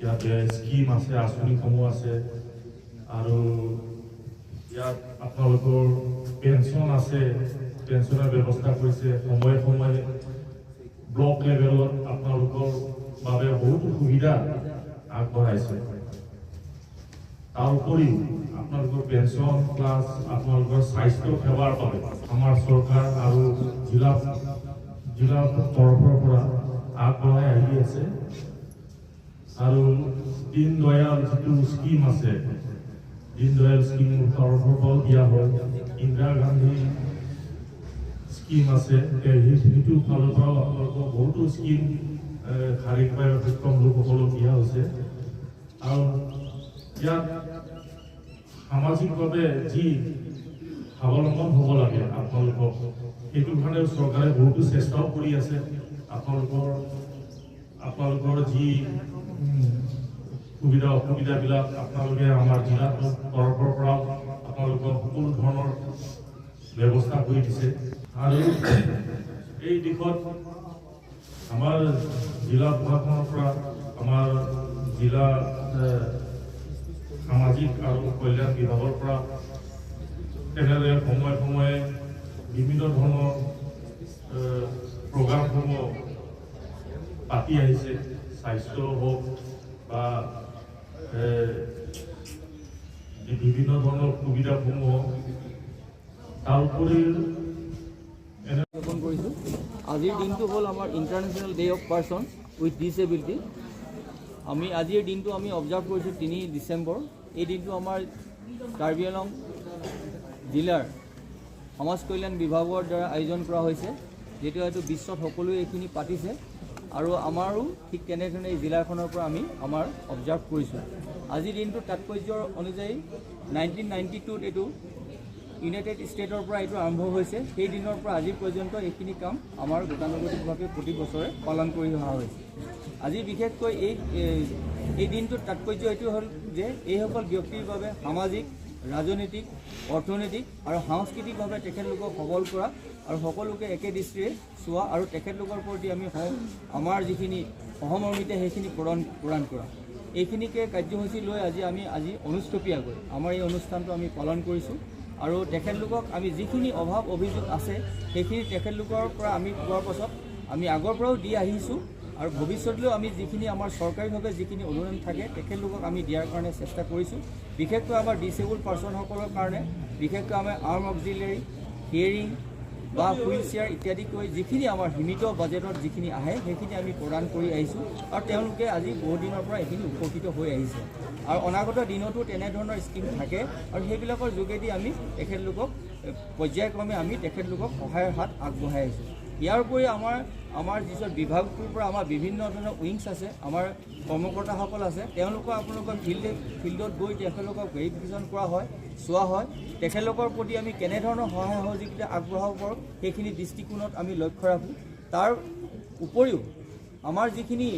ইয়াতে স্কিম আছে, আঁচনিসমূহ আছে আৰু ইয়াত আপোনালোকৰ পেঞ্চন আছে, পেঞ্চনৰ ব্যৱস্থা কৰিছে। সময়ে সময়ে ব্লক লেভেলত আপোনালোকৰ বাবে বহুতো সুবিধা আগবঢ়াইছে। তাৰ উপৰিও আপোনালোকৰ পেঞ্চন প্লাছ আপোনালোকৰ স্বাস্থ্য সেৱাৰ বাবে আমাৰ চৰকাৰ আৰু জিলাৰ তৰফৰ পৰা আগবঢ়াই আহি আছে। আৰু দীনদয়াল যিটো স্কিম আছে, দীনদয়াল স্কিমৰ তৰফৰ পৰাও দিয়া হয়। ইন্দিৰা গান্ধী স্কিম আছে, সেইটো ফালৰ পৰাও আপোনালোকৰ বহুতো স্কিম শাৰীৰিকভাৱে সক্ষম লোকসকলক দিয়া হৈছে। আৰু ইয়াত সামাজিকভাৱে যি স্বাৱলম্বন হ'ব লাগে আপোনালোকক, সেইটো কাৰণে চৰকাৰে বহুতো চেষ্টাও কৰি আছে। আপোনালোকৰ যি সুবিধা অসুবিধাবিলাক আপোনালোকে আমাৰ জিলাৰ তৰফৰ পৰা আপোনালোকৰ সকলো ধৰণৰ ব্যৱস্থা কৰি দিছে। আৰু এই দিশত আমাৰ জিলা প্ৰশাসনৰ পৰা আমাৰ জিলা সামাজিক আৰু কল্যাণ বিভাগৰ পৰা তেনেদৰে সময়ে সময়ে বিভিন্ন ধৰণৰ প্ৰগ্ৰামসমূহ পাতি আহিছে। স্বাস্থ্য হওক বা বিভিন্ন ধৰণৰ সুবিধাসমূহ হওক। তাৰ উপৰিও জ্ঞাপন কৰিছোঁ। আজিৰ দিনটো হ'ল আমাৰ international day of person with disability. আমি আজিৰ দিনটো আমি অবজাৰ্ভ কৰিছোঁ 3 ডিচেম্বৰ। এই দিনটো আমাৰ কাৰ্বি আংলং জিলাৰ সমাজ কল্যাণ বিভাগৰ দ্বাৰা আয়োজন কৰা হৈছে, যিটো হয়তো বিশ্বত সকলোৱে এইখিনি পাতিছে। আৰু আমাৰো ঠিক তেনেধৰণে এই জিলাখনৰ পৰা আমি আমাৰ অবজাৰ্ভ কৰিছোঁ। আজিৰ দিনটোৰ তাৎপৰ্যৰ অনুযায়ী 1992ত এইটো ইউনাইটেড ষ্টেটৰ পৰা এইটো আৰম্ভ হৈছে। সেই দিনৰ পৰা আজি পৰ্যন্ত এইখিনি কাম আমাৰ গতানুগতিকভাৱে প্ৰতি বছৰে পালন কৰি অহা হৈছে। আজি বিশেষকৈ এই দিনটোৰ তাৎপৰ্য এইটো হ'ল যে এইসকল ব্যক্তিৰ বাবে সামাজিক, ৰাজনৈতিক, অৰ্থনৈতিক আৰু সাংস্কৃতিকভাৱে তেখেতলোকক সবল কৰা আৰু সকলোকে একে দৃষ্টিৰে চোৱা আৰু তেখেতলোকৰ প্ৰতি আমি আমাৰ যিখিনি সহমৰ্মিতা সেইখিনি প্ৰদান কৰা। এইখিনিকে কাৰ্যসূচী লৈ আজি অনুষ্ঠপীয়াকৈ আমাৰ এই অনুষ্ঠানটো আমি পালন কৰিছোঁ। আৰু তেখেতলোকক আমি যিখিনি অভাৱ অভিযোগ আছে সেইখিনি তেখেতলোকৰ পৰা আমি পোৱাৰ পাছত আমি আগৰ পৰাও দি আহিছোঁ। আৰু ভৱিষ্যতলৈও আমি যিখিনি আমাৰ চৰকাৰীভাৱে যিখিনি অনুদান থাকে তেখেতলোকক আমি দিয়াৰ কাৰণে চেষ্টা কৰিছোঁ। বিশেষকৈ আমাৰ ডিচেবল পাৰ্চনসকলৰ কাৰণে বিশেষকৈ আমাৰ আৰ্ম অক্সিলাৰী, হিয়াৰিং বা হুইল চেয়াৰ ইত্যাদিকৈ যিখিনি আমাৰ সীমিত বাজেটত যিখিনি আহে সেইখিনি আমি প্ৰদান কৰি আহিছোঁ। আৰু তেওঁলোকে আজি বহু দিনৰ পৰা এইখিনি উপকৃত হৈ আহিছে। আৰু অনাগত দিনতো তেনেধৰণৰ স্কিম থাকে আৰু সেইবিলাকৰ যোগেদি আমি তেখেতলোকক পৰ্যায়ক্ৰমে আমি তেখেতলোকক সহায়ৰ হাত আগবঢ়াই আহিছোঁ। ইয়াৰ উপৰি আমাৰ যিটো বিভাগটোৰ পৰা আমাৰ বিভিন্ন ধৰণৰ উইংছ আছে, আমাৰ কৰ্মকৰ্তাসকল আছে, তেওঁলোকক আপোনালোকৰ ফিল্ডত গৈ তেখেতলোকক ভেৰিফিকেশ্যন কৰা হয়, চোৱা হয়। তেখেতলোকৰ প্ৰতি আমি কেনেধৰণৰ সহায় সহযোগিতা আগবঢ়াব পাৰোঁ সেইখিনি দৃষ্টিকোণত আমি লক্ষ্য ৰাখোঁ। তাৰ উপৰিও আমাৰ যিখিনি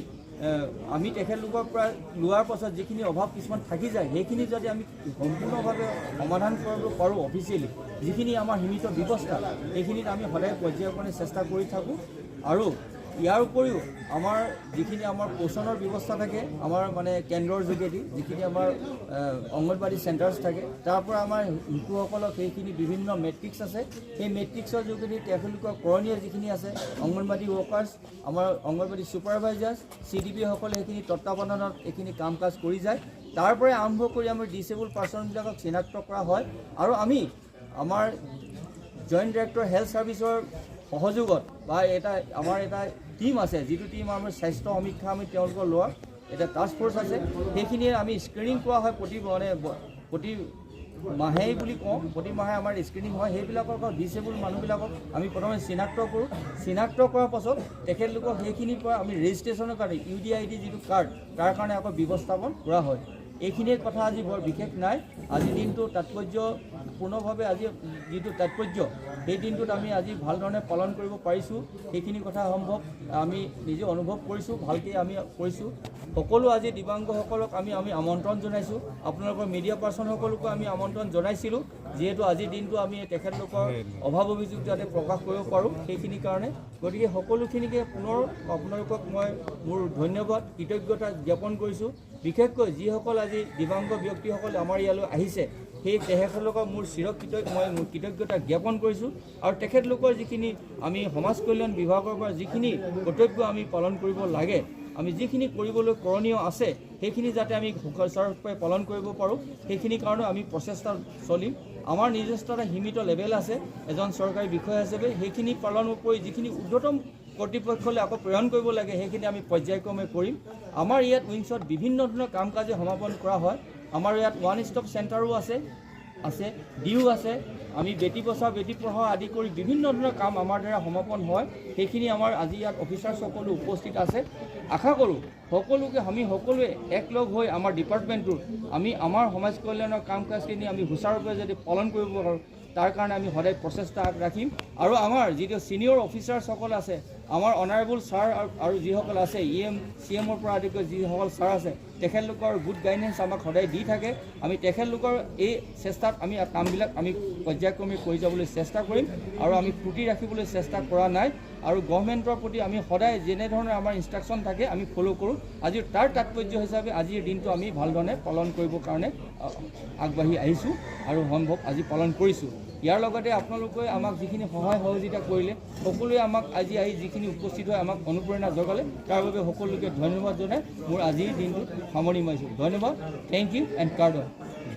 আমি তেখেতলোকৰ পৰা লোৱাৰ পাছত যিখিনি অভাৱ কিছুমান থাকি যায় সেইখিনি যদি আমি সম্পূৰ্ণভাৱে সমাধান কৰিব পাৰোঁ অফিচিয়েলি, যিখিনি আমাৰ সীমিত ব্যৱস্থা সেইখিনিত আমি সদায় পৰ্যায়ক্ৰমে চেষ্টা কৰি থাকোঁ। আৰু ইয়াৰ উপৰিও আমাৰ যিখিনি আমাৰ পোষণৰ ব্যৱস্থা থাকে আমাৰ মানে কেন্দ্ৰৰ যোগেদি যিখিনি আমাৰ অংগনবাড়ী চেণ্টাৰ্ছ থাকে তাৰ পৰা আমাৰ শিশুসকলক সেইখিনি বিভিন্ন মেট্ৰিক্স আছে, সেই মেট্ৰিক্সৰ যোগেদি তেখেতলোকৰ কৰণীয় যিখিনি আছে অংগনবাড়ী ৱৰ্কাৰ্ছ, আমাৰ অংগনবাড়ী ছুপাৰভাইজাৰ্ছ, CDP-সকলে সেইখিনি তত্বাৱধানত এইখিনি কাম কাজ কৰি যায়। তাৰ পৰাই আৰম্ভ কৰি আমাৰ ডিচেবল পাৰ্চনবিলাকক চিনাক্ত কৰা হয়। আৰু আমি আমাৰ জইণ্ট ডাইৰেক্টৰ হেল্থ ছাৰ্ভিচৰ সহযোগত বা আমাৰ এটা টিম আছে, যিটো টিম আমাৰ স্বাস্থ্য সমীক্ষা আমি তেওঁলোকৰ লোৱাৰ এটা টাস্ক ফ'ৰ্চ আছে। সেইখিনিয়ে আমি স্ক্ৰিনিং কৰা হয় প্ৰতি মাহেই বুলি কওঁ, প্ৰতি মাহে আমাৰ স্ক্ৰিনিং হয়। সেইবিলাকৰ ডিচেবল মানুহবিলাকক আমি প্ৰথমে চিনাক্ত কৰোঁ। চিনাক্ত কৰাৰ পাছত তেখেতলোকক সেইখিনিৰ পৰা আমি ৰেজিষ্ট্ৰেশ্যনৰ কাৰণে UDID যিটো কাৰ্ড তাৰ কাৰণে আকৌ ব্যৱস্থাপন কৰা হয়। এইখিনিয়ে কথা আজি বৰ বিশেষ নাই। আজিৰ দিনটো তাৎপৰ্য পূৰ্ণভাৱে আজি যিটো তাৎপৰ্য সেই দিনটোত আমি আজি ভাল ধৰণে পালন কৰিব পাৰিছোঁ সেইখিনি কথা সম্ভৱ আমি নিজে অনুভৱ কৰিছোঁ ভালকৈ আমি কৰিছোঁ সকলো আজি দিব্যাংগসকলক আমি আমন্ত্ৰণ জনাইছোঁ আপোনালোকৰ মিডিয়া পাৰ্চনসকলকো আমি আমন্ত্ৰণ জনাইছিলোঁ যিহেতু আজিৰ দিনটো আমি তেখেতলোকৰ অভাৱ অভিযোগ যাতে প্ৰকাশ কৰিব পাৰোঁ সেইখিনিৰ কাৰণে গতিকে সকলোখিনিকে পুনৰ আপোনালোকক মই মোৰ ধন্যবাদ কৃতজ্ঞতা জ্ঞাপন কৰিছোঁ বিশেষকৈ যিসকল আজি দিব্যাংগ ব্যক্তিসকল আমাৰ ইয়ালৈ আহিছে সেই তেখেতলোকক মোৰ মই মোৰ কৃতজ্ঞতা জ্ঞাপন কৰিছোঁ আৰু তেখেতলোকৰ যিখিনি আমি সমাজ কল্যাণ বিভাগৰ পৰা যিখিনি কৰ্তব্য আমি পালন কৰিব লাগে আমি যিখিনি কৰিবলৈ কৰণীয় আছে সেইখিনি যাতে আমি সুচাৰুৰূপে পালন কৰিব পাৰোঁ সেইখিনিৰ কাৰণে আমি প্ৰচেষ্টা চলিম আমাৰ নিজস্ব এটা সীমিত লেভেল আছে এজন চৰকাৰী বিষয়া হিচাপে সেইখিনি পালন কৰি যিখিনি ঊৰ্ধ্বতম কৰ্তৃপক্ষলৈ আকৌ প্ৰেৰণ কৰিব লাগে সেইখিনি আমি পৰ্যায়ক্ৰমে কৰিম আমাৰ ইয়াত উইংছত বিভিন্ন ধৰণৰ কাম কাজে সমাপন কৰা হয় আমাৰ ইয়াত ওৱান ষ্টপ চেণ্টাৰো আছে ডিউ আছে আমি বেটি বচাও বেটি পঢ়াও আদি কৰি বিভিন্ন ধৰণৰ কাম আমাৰ দ্বাৰা সমাপন হয় সেইখিনি আমাৰ আজি ইয়াত অফিচাৰ সকলো উপস্থিত আছে আশা কৰোঁ সকলোকে আমি সকলোৱে একলগ হৈ আমাৰ ডিপাৰ্টমেণ্টটোৰ আমি আমাৰ সমাজ কল্যাণৰ কাম কাজখিনি আমি সুচাৰুৰূপে যদি পালন কৰিব পাৰোঁ তাৰ কাৰণে আমি সদায় প্ৰচেষ্টা ৰাখিম আৰু আমাৰ যিটো ছিনিয়ৰ অফিচাৰসকল আছে আমাৰ অনাৰেবল ছাৰ আৰু যিসকল আছে CMৰ পৰা আদি কৰি যিসকল ছাৰ আছে তেখেতলোকৰ গুড গাইডেঞ্চ আমাক সদায় দি থাকে আমি তেখেতলোকৰ এই চেষ্টাত আমি কামবিলাক আমি পৰ্যায়ক্ৰমে কৰি যাবলৈ চেষ্টা কৰিম আৰু আমি ত্ৰুটি ৰাখিবলৈ চেষ্টা কৰা নাই আৰু গভৰ্ণমেণ্টৰ প্ৰতি আমি সদায় যেনেধৰণে আমাৰ ইনষ্ট্ৰাকশ্যন থাকে আমি ফ'ল' কৰোঁ আজি তাৰ তাৎপৰ্য হিচাপে আজিৰ দিনটো আমি ভালধৰণে পালন কৰিবৰ কাৰণে আগবাঢ়ি আহিছোঁ আৰু সম্ভৱ আজি পালন কৰিছোঁ ইয়াৰ লগতে আপোনালোকে আমাক যিখিনি সহায় সহযোগিতা কৰিলে সকলোৱে আমাক আজি আহি যিখিনি উপস্থিত হৈ আমাক অনুপ্ৰেৰণা জগালে তাৰ বাবে সকলোকে ধন্যবাদ জনাই মোৰ আজিৰ দিনটোত সামৰণি মাৰিছোঁ ধন্যবাদ থেংক ইউ এণ্ড কাৰ্ড